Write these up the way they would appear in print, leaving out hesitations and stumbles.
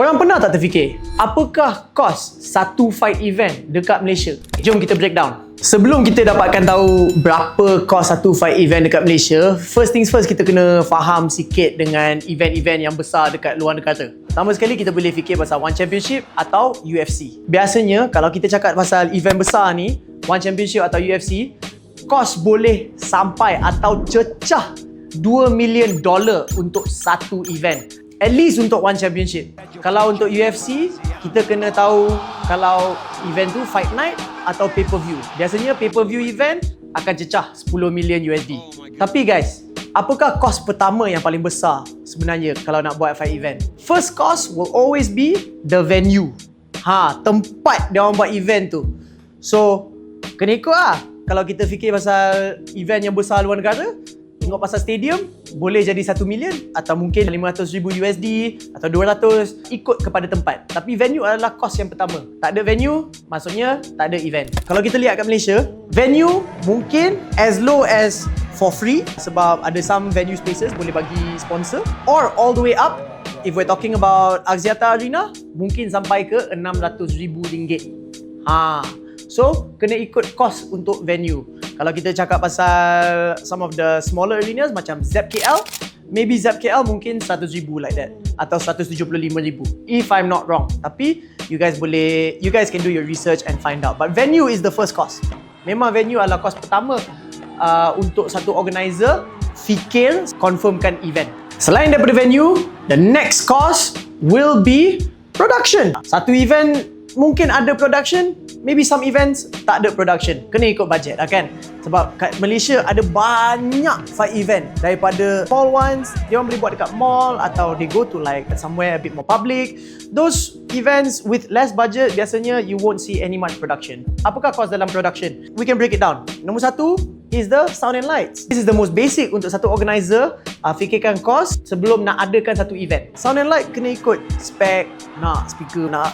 Korang pernah tak terfikir, apakah kos satu fight event dekat Malaysia? Jom kita breakdown. Sebelum kita dapatkan tahu berapa kos satu fight event dekat Malaysia, first things first, kita kena faham sikit dengan event-event yang besar dekat luar negara. Pertama sekali, kita boleh fikir pasal One Championship atau UFC. Biasanya, kalau kita cakap pasal event besar ni, One Championship atau UFC, kos boleh sampai atau cecah $2 million untuk satu event. At least untuk One Championship. Kalau untuk UFC, kita kena tahu kalau event tu fight night atau pay-per-view. Biasanya pay-per-view event akan cecah 10 million USD. Tapi guys, apakah kos pertama yang paling besar sebenarnya kalau nak buat fight event? First cost will always be the venue. Tempat dia orang buat event tu. So, kena ikut lah. Kalau kita fikir pasal event yang besar luar negara, tengok pasal stadium, boleh jadi 1 million atau mungkin 500,000 USD atau 200, ikut kepada tempat. Tapi venue adalah kos yang pertama. Tak ada venue, maksudnya tak ada event. Kalau kita lihat kat Malaysia, venue mungkin as low as for free sebab ada some venue spaces boleh bagi sponsor, or all the way up, if we're talking about Axiata Arena, mungkin sampai ke RM600,000. So, kena ikut kos untuk venue. Kalau kita cakap pasal some of the smaller arenas macam ZEP KL, maybe ZEP KL mungkin 100,000 like that atau 175,000 if I'm not wrong. Tapi you guys can do your research and find out. But venue is the first cost. Memang venue adalah kos pertama untuk satu organizer fikir confirmkan event. Selain daripada venue, the next cost will be production. Satu event mungkin ada production, maybe some events tak ada production. Kena ikut budget lah kan. Sebab kat Malaysia ada banyak fight event. Daripada small ones, dia orang boleh buat dekat mall atau they go to like somewhere a bit more public. Those events with less budget, biasanya you won't see any much production. Apakah cost dalam production? We can break it down. Nombor satu is the sound and lights. This is the most basic untuk satu organizer fikirkan cost sebelum nak adakan satu event. Sound and light kena ikut spec, nak speaker, nak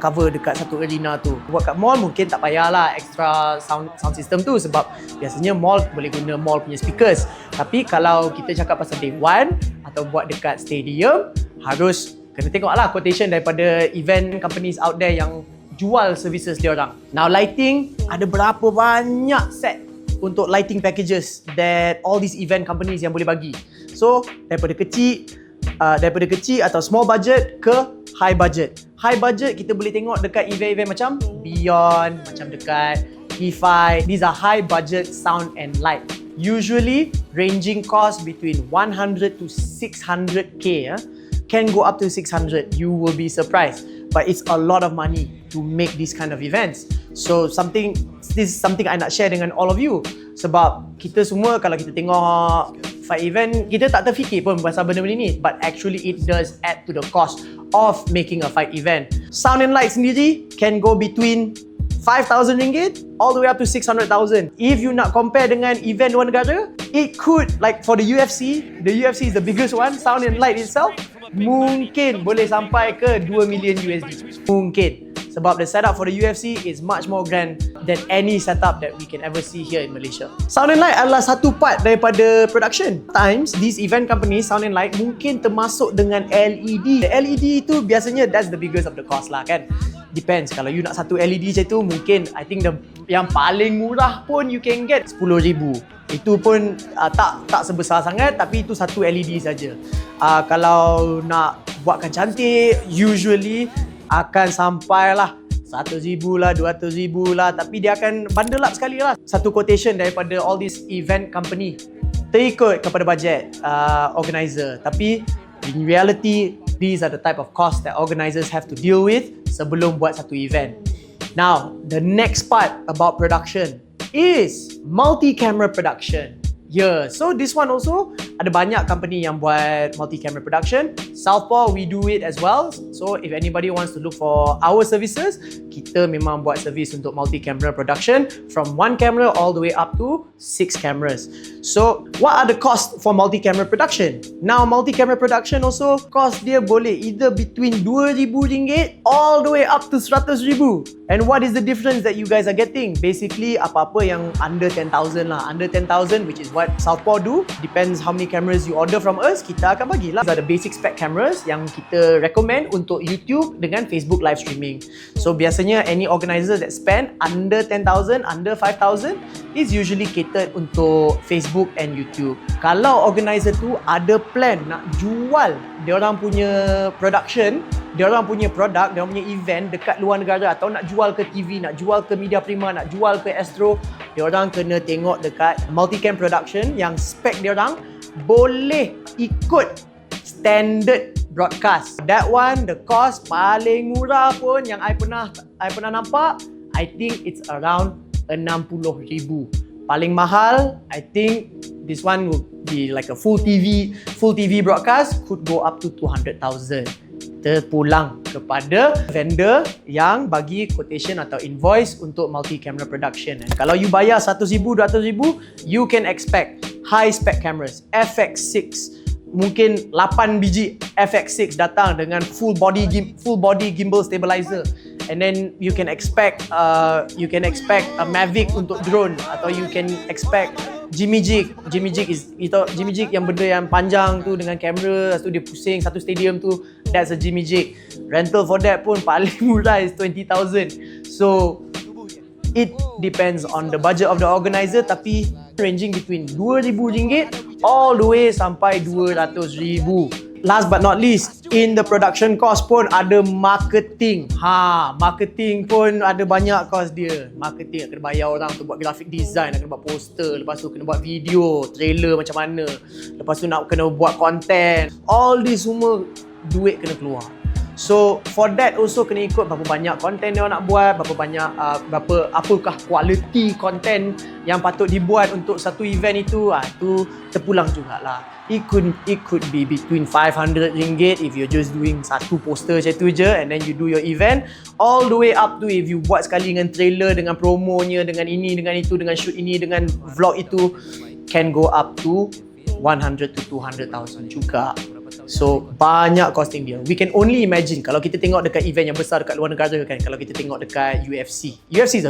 cover dekat satu arena tu. Buat kat mall mungkin tak payahlah extra sound system tu sebab biasanya mall boleh guna mall punya speakers. Tapi kalau kita cakap pasal day one atau buat dekat stadium, harus kena tengoklah quotation daripada event companies out there yang jual services dia orang. Now lighting, ada berapa banyak set untuk lighting packages that all these event companies yang boleh bagi. So, daripada kecil atau small budget ke high budget. High budget kita boleh tengok dekat event-event macam Beyond, macam dekat E5. These are high budget sound and light. Usually ranging cost between 100 to 600k. Can go up to 600. You will be surprised. But it's a lot of money to make these kind of events. So this is something I nak share dengan all of you. Sebab kita semua kalau kita tengok fight event, kita tak terfikir pun pasal benda-benda ni. But actually it does add to the cost of making a fight event. Sound and light sendiri can go between RM5,000 all the way up to $600,000. If you nak compare dengan event luar negara, it could, like for the UFC is the biggest one, sound and light itself, mungkin boleh sampai ke 2 million USD. Mungkin. Sebab the setup for the UFC is much more grand than any setup that we can ever see here in Malaysia. Sound and light adalah satu part daripada production. Times, these event companies, sound and light, mungkin termasuk dengan LED. LED itu biasanya that's the biggest of the cost lah kan. Depends. Kalau you nak satu LED macam tu, mungkin I think yang paling murah pun you can get 10,000. Itu pun tak sebesar sangat, tapi itu satu LED saja. Kalau nak buatkan cantik, usually akan sampailah 100,000 lah, 200,000 lah, tapi dia akan bundle up sekali lah. Satu quotation daripada all these event company, terikut kepada budget organizer. Tapi in reality, these are the type of costs that organizers have to deal with sebelum buat satu event. Now, the next part about production is multi-camera production. So this one also ada banyak company yang buat multi-camera production. Southpaw, we do it as well. So if anybody wants to look for our services, kita memang buat service untuk multi-camera production from 1 camera all the way up to 6 cameras. So what are the costs for multi-camera production? Now multi-camera production also cost dia boleh either between RM2,000 all the way up to RM100,000. And what is the difference that you guys are getting? Basically apa-apa yang under 10,000 lah. Under 10,000, which is what Southpaw do. Depends how many cameras you order from us, kita akan bagilah. Ada basic spec cameras yang kita recommend untuk YouTube dengan Facebook live streaming. So biasanya any organizer that spend under 10,000, under 5,000 is usually catered untuk Facebook and YouTube. Kalau organizer tu ada plan nak jual diorang punya production, diorang punya produk, diorang punya event dekat luar negara atau nak jual ke TV, nak jual ke media prima, nak jual ke Astro, diorang kena tengok dekat multicam production yang spec diorang boleh ikut standard broadcast. That one, the cost paling murah pun yang I pernah nampak, I think it's around 60,000. Paling mahal, I think this one will be like a full TV broadcast, could go up to 200,000. Terpulang kepada vendor yang bagi quotation atau invoice untuk multi-camera production. And kalau you bayar 100,000, 200,000, you can expect high spec cameras, FX6, mungkin 8 biji FX6 datang dengan full body gimbal stabilizer. And then you can expect a Mavic untuk drone, atau you can expect Jimmy Jig yang benda yang panjang tu dengan kamera, lepas tu dia pusing satu stadium tu, that's a Jimmy Jig. Rental for that pun paling murah is 20,000. So it depends on the budget of the organizer, tapi ranging between RM2,000 all the way sampai RM200,000. Last but not least, in the production cost pun ada marketing. Marketing pun ada banyak cost dia. Marketing, kena bayar orang tu buat graphic design, kena buat poster, lepas tu kena buat video, trailer macam mana, lepas tu nak kena buat content. All this semua duit kena keluar. So for that also kena ikut berapa banyak content dia nak buat, apakah quality content yang patut dibuat untuk satu event itu. Itu terpulang jugalah. It could be between RM500 if you're just doing satu poster macam tu je, and then you do your event, all the way up to if you buat sekali dengan trailer, dengan promonya, dengan ini, dengan itu, dengan shoot ini, dengan vlog itu, can go up to 100 to 200,000 juga. So banyak costing dia. We can only imagine kalau kita tengok dekat event yang besar dekat luar negara kan, kalau kita tengok dekat UFC is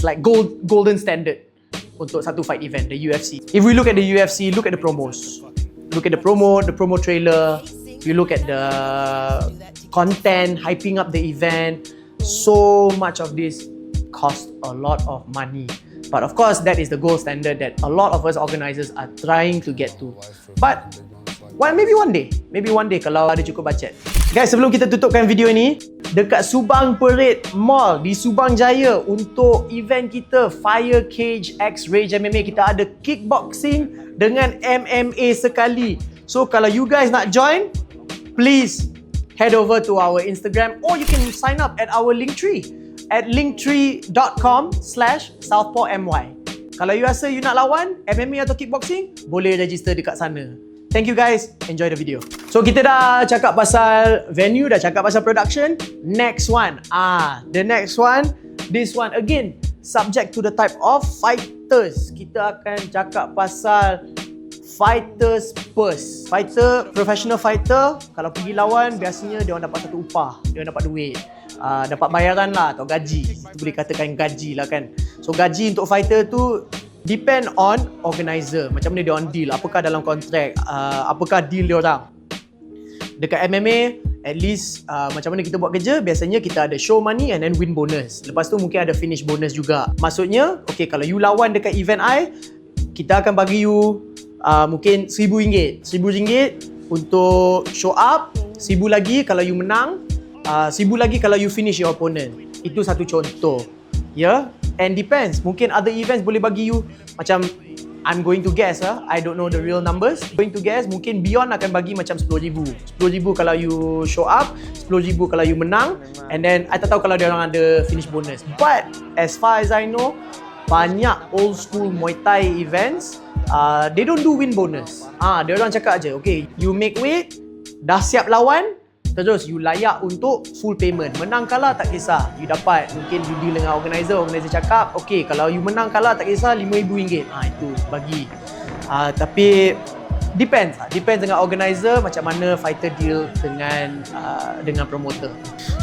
like golden standard untuk satu fight event, the UFC. If we look at the UFC, look at the promos. Look at the promo trailer, you look at the content, hyping up the event. So much of this cost a lot of money. But of course, that is the gold standard that a lot of us organizers are trying to get to. But maybe one day kalau ada cukup budget. Guys, sebelum kita tutupkan video ini, dekat Subang Parade Mall di Subang Jaya, untuk event kita Fire Cage X Rage MMA, kita ada kickboxing dengan MMA sekali. So kalau you guys nak join, please head over to our Instagram, or you can sign up at our Linktree at linktree.com/southpawmy. Kalau you rasa you nak lawan MMA atau kickboxing, boleh register dekat sana. Thank you guys, enjoy the video. So kita dah cakap pasal venue, dah cakap pasal production. Next one, the next one, this one again, subject to the type of fighters. Kita akan cakap pasal fighters first. Professional fighter, kalau pergi lawan, biasanya dia orang dapat satu upah, dia orang dapat duit, dapat bayaran lah, atau gaji. Itu boleh katakan gaji lah kan. So gaji untuk fighter tu depend on organizer, macam mana dia orang deal, apakah dalam kontrak, apakah deal dia orang. Dekat MMA, at least macam mana kita buat kerja, biasanya kita ada show money and then win bonus. Lepas tu mungkin ada finish bonus juga. Maksudnya, okay, kalau you lawan dekat event I, kita akan bagi you mungkin RM1,000 untuk show up, RM1,000 lagi kalau you menang, RM1,000 lagi kalau you finish your opponent. Itu satu contoh. Ya, and depends. Mungkin other events boleh bagi you macam, I'm going to guess, I don't know the real numbers. Going to guess, mungkin Beyond akan bagi macam RM10,000. RM10,000 kalau you show up, RM10,000 kalau you menang, and then I tak tahu kalau dia orang ada finish bonus. But as far as I know, banyak old school Muay Thai events, they don't do win bonus. Dia orang cakap aje, okay, you make weight, dah siap lawan, terus you layak untuk full payment. Menang kalah tak kisah, you dapat. Mungkin you deal dengan organizer cakap, okay, kalau you menang kalah tak kisah, RM5,000. Itu bagi. Tapi depends dengan organizer, macam mana fighter deal dengan promoter.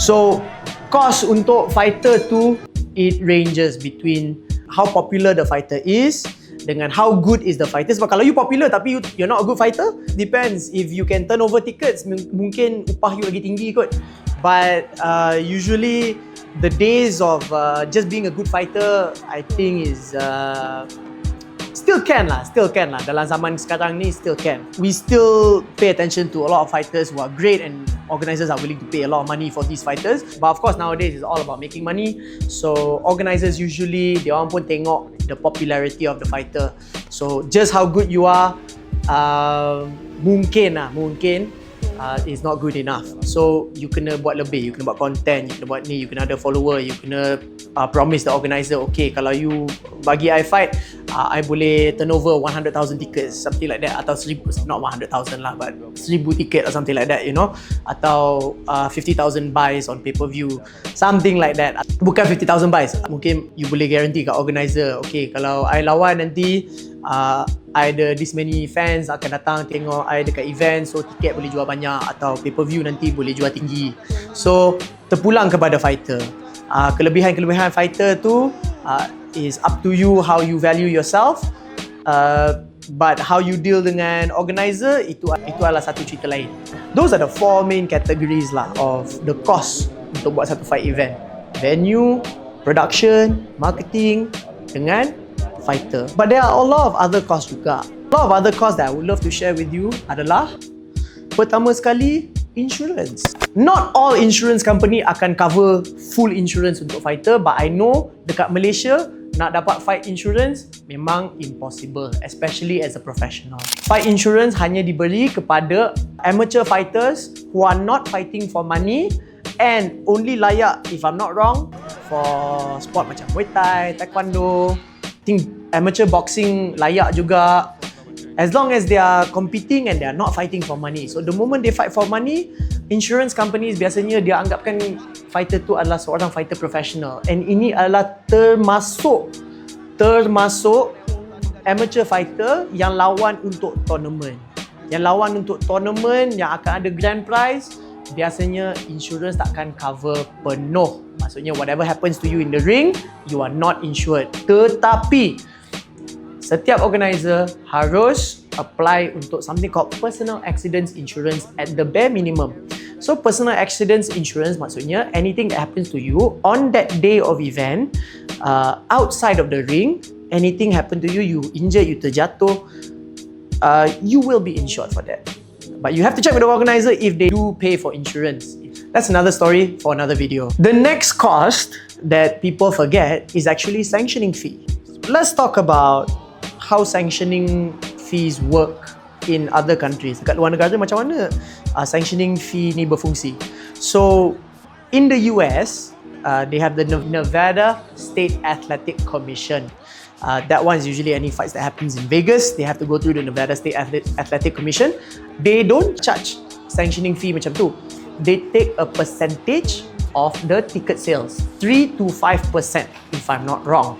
So cost untuk fighter tu, it ranges between how popular the fighter is, dengan how good is the fighter. Sebab kalau you popular tapi you're not a good fighter, depends. If you can turn over tickets, mungkin upah you lagi tinggi kot. But usually the days of just being a good fighter, I think is still can lah. Dalam zaman sekarang ni still can. We still pay attention to a lot of fighters who are great, and organisers are willing to pay a lot of money for these fighters. But of course nowadays it's all about making money. So organisers usually dia orang pun tengok the popularity of the fighter. So just how good you are, mungkin is not good enough. So you kena buat lebih, you kena buat content, you kena buat ni, you kena ada follower, you kena promise the organizer, okay, kalau you bagi I fight, I boleh turn over 100,000 tickets, something like that, atau 1,000, not 100,000 lah, but 1,000 ticket or something like that, you know, atau 50,000 buys on pay-per-view, something like that. Bukan 50,000 buys, mungkin you boleh guarantee kat organizer, okay, kalau I lawan nanti I ada this many fans akan datang tengok I dekat event, so tiket boleh jual banyak, atau pay-per-view nanti boleh jual tinggi. So terpulang kepada fighter. Kelebihan-kelebihan fighter tu is up to you, how you value yourself, but how you deal dengan organizer itu adalah satu cerita lain. Those are the 4 main categories lah of the cost untuk buat satu fight event: venue, production, marketing dengan fighter. But there are a lot of other costs juga. A lot of other costs that I would love to share with you adalah, pertama sekali, insurance. Not all insurance company akan cover full insurance untuk fighter, but I know dekat Malaysia nak dapat fight insurance memang impossible, especially as a professional. Fight insurance hanya diberi kepada amateur fighters who are not fighting for money, and only layak, if I'm not wrong, for sport macam Muay Thai, Taekwondo. I think amateur boxing layak juga, as long as they are competing and they are not fighting for money. So the moment they fight for money, insurance companies biasanya dia anggapkan fighter tu adalah seorang fighter professional, and ini adalah termasuk amateur fighter yang lawan untuk tournament. Yang lawan untuk tournament yang akan ada grand prize, biasanya insurance takkan cover penuh. Maksudnya whatever happens to you in the ring, you are not insured. Tetapi setiap organizer harus apply untuk something called personal accidents insurance at the bare minimum. So personal accidents insurance maksudnya anything that happens to you on that day of event, outside of the ring, anything happen to you, you injured, you terjatuh, you will be insured for that. But you have to check with the organizer if they do pay for insurance. That's another story for another video. The next cost that people forget is actually sanctioning fee. Let's talk about how sanctioning fees work in other countries. Dekat luar negara macam mana sanctioning fee ni berfungsi. So in the US, they have the Nevada State Athletic Commission. That one is usually any fights that happens in Vegas. They have to go through the Nevada State Athletic Commission. They don't charge sanctioning fee macam tu. They take a percentage of the ticket sales, 3 to 5% if I'm not wrong.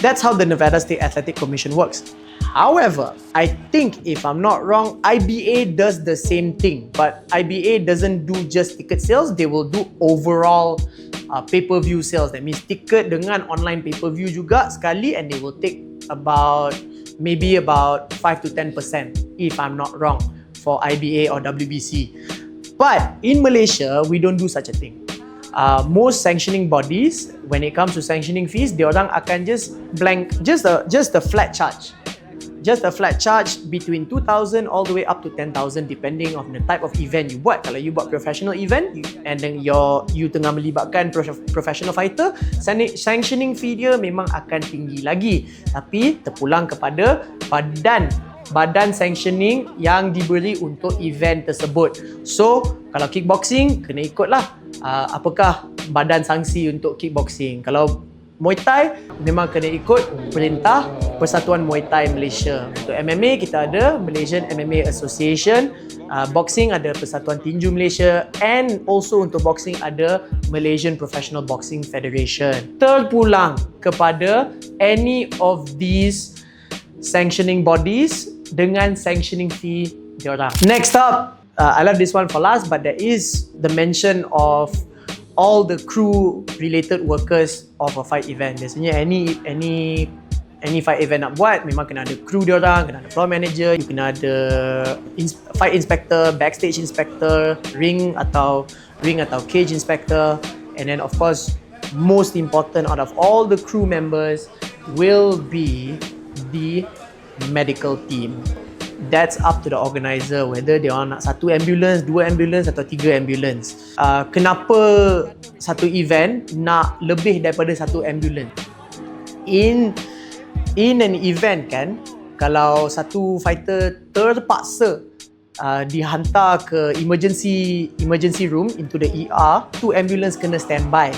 That's how the Nevada State Athletic Commission works. However, I think if I'm not wrong, IBA does the same thing, but IBA doesn't do just ticket sales. They will do overall pay-per-view sales. That means ticket dengan online pay-per-view juga sekali, and they will take maybe about 5 to 10% if I'm not wrong for IBA or WBC. But in Malaysia, we don't do such a thing. Most sanctioning bodies, when it comes to sanctioning fees, diorang akan just a flat charge. Just a flat charge between 2,000 all the way up to 10,000 depending on the type of event you buat. Kalau you buat professional event and then you tengah melibatkan professional fighter, sanctioning fee dia memang akan tinggi lagi. Tapi terpulang kepada badan sanctioning yang diberi untuk event tersebut. So, kalau kickboxing, kena ikutlah apakah badan sanksi untuk kickboxing. Kalau Muay Thai, memang kena ikut perintah Persatuan Muay Thai Malaysia. Untuk MMA, kita ada Malaysian MMA Association. Boxing ada Persatuan Tinju Malaysia, and also untuk boxing ada Malaysian Professional Boxing Federation. Terpulang kepada any of these sanctioning bodies dengan sanctioning fee diorang. Next up, I love this one for last, but there is the mention of all the crew related workers of a fight event. Biasanya any any fight event nak buat, memang kena ada crew diorang, kena ada floor manager, you kena ada fight inspector, backstage inspector, ring atau cage inspector, and then of course most important out of all the crew members will be the medical team. That's up to the organizer whether dia orang nak 1 ambulance, 2 ambulance atau 3 ambulance. Kenapa satu event nak lebih daripada 1 ambulance? In an event kan, kalau satu fighter terpaksa dihantar ke emergency room into the ER, 2 ambulance kena standby.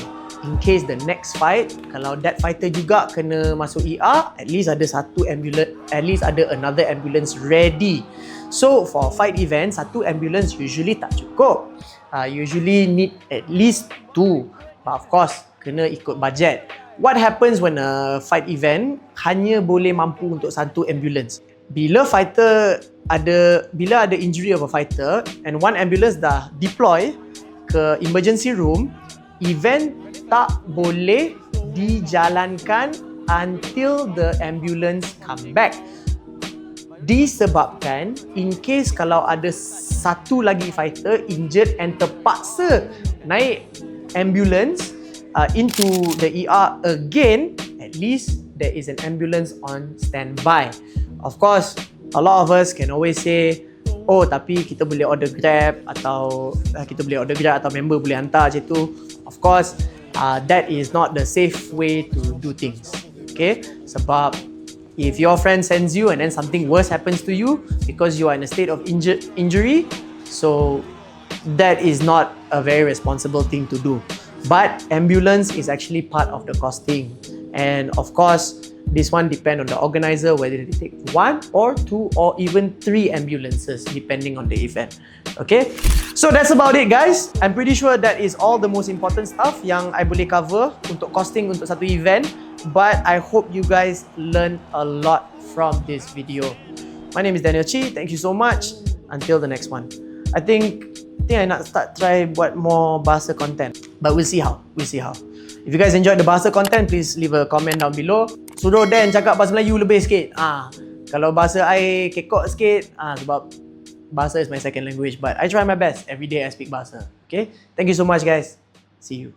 In case the next fight, kalau that fighter juga kena masuk ER, at least ada satu ambulance, at least ada another ambulance ready. So for fight event, 1 ambulance usually tak cukup. Usually need at least 2. But of course, kena ikut budget. What happens when a fight event hanya boleh mampu untuk 1 ambulance? Bila ada injury of a fighter and 1 ambulance dah deploy ke emergency room, event tak boleh dijalankan until the ambulance come back. Disebabkan in case kalau ada satu lagi fighter injured and terpaksa naik ambulance into the ER again, at least there is an ambulance on standby. Of course, a lot of us can always say, oh tapi kita boleh order Grab atau member boleh hantar macam tu. Of course, that is not the safe way to do things. Okay? Sebab if your friend sends you and then something worse happens to you because you are in a state of injury, so that is not a very responsible thing to do. But ambulance is actually part of the costing. And of course, this one depends on the organizer whether they take 1 or 2 or even 3 ambulances depending on the event. Okay? So that's about it guys. I'm pretty sure that is all the most important stuff yang I boleh cover untuk costing untuk satu event. But I hope you guys learn a lot from this video. My name is Daniel Chi. Thank you so much. Until the next one. I think I nak try buat more bahasa content. But we'll see how. If you guys enjoyed the bahasa content, please leave a comment down below. Suruh Dan cakap bahasa Melayu lebih sikit. Kalau bahasa I kekok sikit, sebab bahasa is my second language. But I try my best. Every day I speak bahasa. Okay? Thank you so much guys. See you.